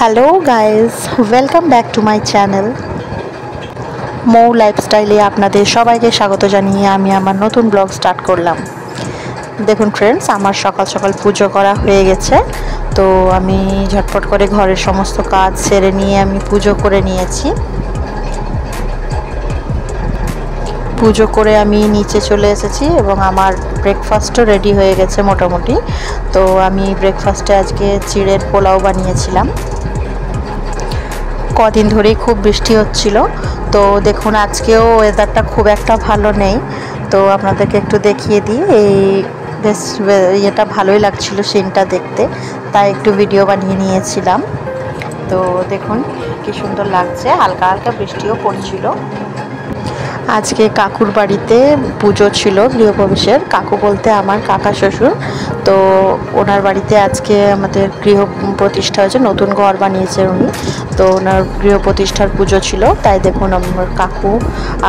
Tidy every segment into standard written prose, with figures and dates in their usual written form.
Hello guys, welcome back to my channel Mou লাইফস্টাইলে আপনাদের সবাইকে স্বাগত জানিয়ে আমি আমার নতুন ব্লগ স্টার্ট করলাম। দেখুন ফ্রেন্ডস, আমার সকাল সকাল পুজো করা হয়ে গেছে। তো আমি ঝটপট করে ঘরের সমস্ত কাজ সেরে নিয়ে আমি পুজো করে নিয়েছি। পুজো করে আমি নিচে চলে এসেছি এবং আমার ব্রেকফাস্টও রেডি হয়ে গেছে মোটামুটি। তো আমি ব্রেকফাস্টে আজকে চিড়ের পোলাও বানিয়েছিলাম। কদিন ধরেই খুব বৃষ্টি হচ্ছিল, তো দেখুন আজকেও ওয়েদারটা খুব একটা ভালো নেই। তো আপনাদেরকে একটু দেখিয়ে দিই, এই বেশ ইয়েটা ভালোই লাগছিল সিনটা দেখতে, তাই একটু ভিডিও বানিয়ে নিয়েছিলাম। তো দেখুন কি সুন্দর লাগছে, হালকা হালকা বৃষ্টিও পড়ছিল। আজকে কাকুর বাড়িতে পুজো ছিল গৃহপ্রবেশের। কাকু বলতে আমার কাকা শ্বশুর। তো ওনার বাড়িতে আজকে আমাদের গৃহ প্রতিষ্ঠা হয়েছে, নতুন ঘর বানিয়েছে উনি। তো ওনার গৃহ প্রতিষ্ঠার পুজো ছিল, তাই দেখুন আমার কাকু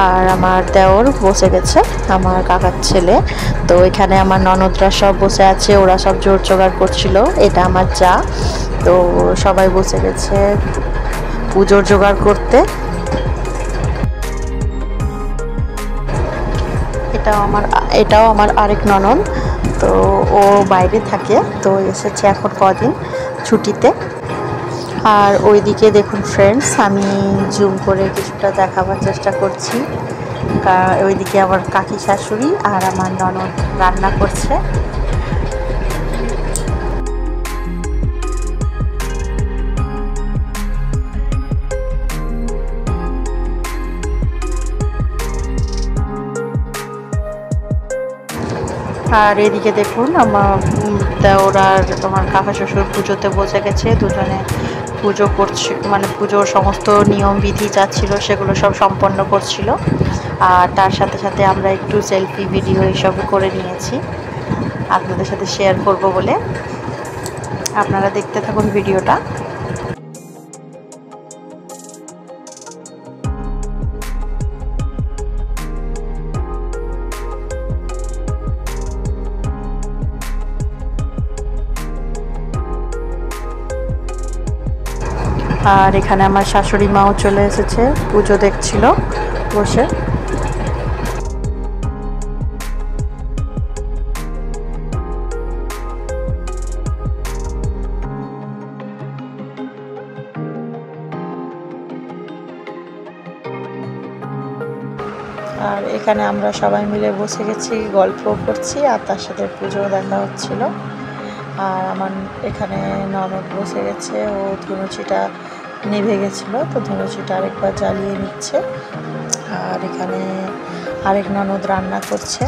আর আমার দেওর বসে গেছে, আমার কাকার ছেলে। তো এখানে আমার ননদরা সব বসে আছে, ওরা সব জোর জোগাড় করছিল। এটা আমার যা। তো সবাই বসে গেছে পুজোর জোগাড় করতে। এটাও আমার আরেক ননদ। তো ও বাইরে থাকে, তো এসেছে এখন কদিন ছুটিতে। আর ওইদিকে দেখুন ফ্রেন্ডস, আমি জুম করে কিছুটা দেখাবার চেষ্টা করছি। ওইদিকে আমার কাকি শাশুড়ি আর আমার ননদ রান্না করছে। আর এদিকে দেখুন আমার দেওর আর আমার কাকা শ্বশুর পুজোতে বসে গেছে, দুজনে পুজো করছে, মানে পুজোর সমস্ত নিয়ম বিধি যা ছিল সেগুলো সব সম্পন্ন করছিল। আর তার সাথে সাথে আমরা একটু সেলফি ভিডিও এইসব করে নিয়েছি, আপনাদের সাথে শেয়ার করব বলে। আপনারা দেখতে থাকুন ভিডিওটা। আর এখানে আমার শাশুড়ি মাও চলে এসেছে, পুজো দেখছিল বসে। আর এখানে আমরা সবাই মিলে বসে গেছি, গল্প করছি, আর তার সাথে পুজো দেখা হচ্ছিল। আর আমার এখানে ননদ বসে গেছে, ও ধুনুচিটা নিভে গেছিলো, তো ধুনুচিটা আরেকবার জ্বালিয়ে নিচ্ছে। আর এখানে আরেক ননদ রান্না করছে,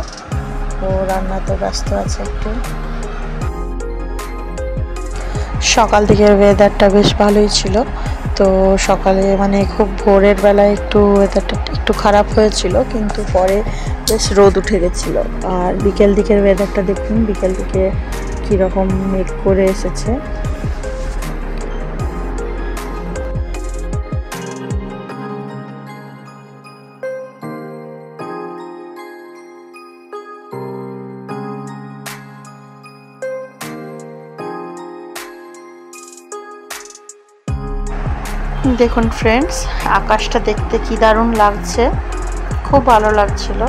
ও রান্নাতে ব্যস্ত আছে একটু। সকাল দিকের ওয়েদারটা বেশ ভালোই ছিল। তো সকালে মানে খুব ভোরের বেলায় একটু ওয়েদারটা একটু খারাপ হয়েছিল, কিন্তু পরে বেশ রোদ উঠে গেছিলো। আর বিকেল দিকের ওয়েদারটা দেখুন, বিকেল দিকে কীরকম মেঘ করে এসেছে। দেখুন ফ্রেন্ডস, আকাশটা দেখতে কি দারুণ লাগছে, খুব ভালো লাগছিল।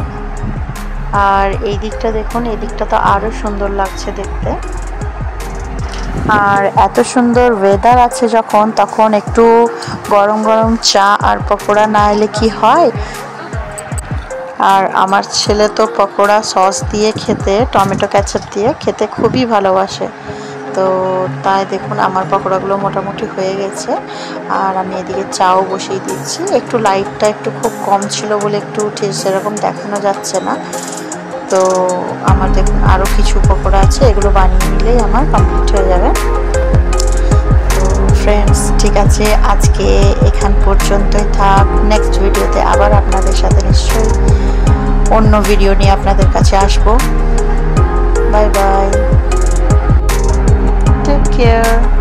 আর এই দিকটা দেখুন, এই দিকটা তো আরো সুন্দর লাগছে দেখতে। আর এত সুন্দর ওয়েদার আছে যখন, তখন একটু গরম গরম চা আর পকোড়া না এলে কি হয়। আর আমার ছেলে তো পকোড়া সস দিয়ে খেতে, টমেটো কেচাপ দিয়ে খেতে খুবই ভালোবাসে। তো তাই দেখুন আমার পকোড়াগুলো মোটামুটি হয়ে গেছে, আর আমি এদিকে চাও বসিয়ে দিচ্ছি। একটু লাইটটা একটু খুব কম ছিল বলে একটু ঠিক সেরকম দেখানো যাচ্ছে না। তো আমার দেখুন আরও কিছু পকোড়া আছে, এগুলো বানিয়ে নিলেই আমার কমপ্লিট হয়ে যাবে। তো ফ্রেন্ডস, ঠিক আছে, আজকে এখান পর্যন্তই থাক। নেক্সট ভিডিওতে আবার আপনাদের সাথে নিশ্চয়ই অন্য ভিডিও নিয়ে আপনাদের কাছে আসবো। Bye bye, take care.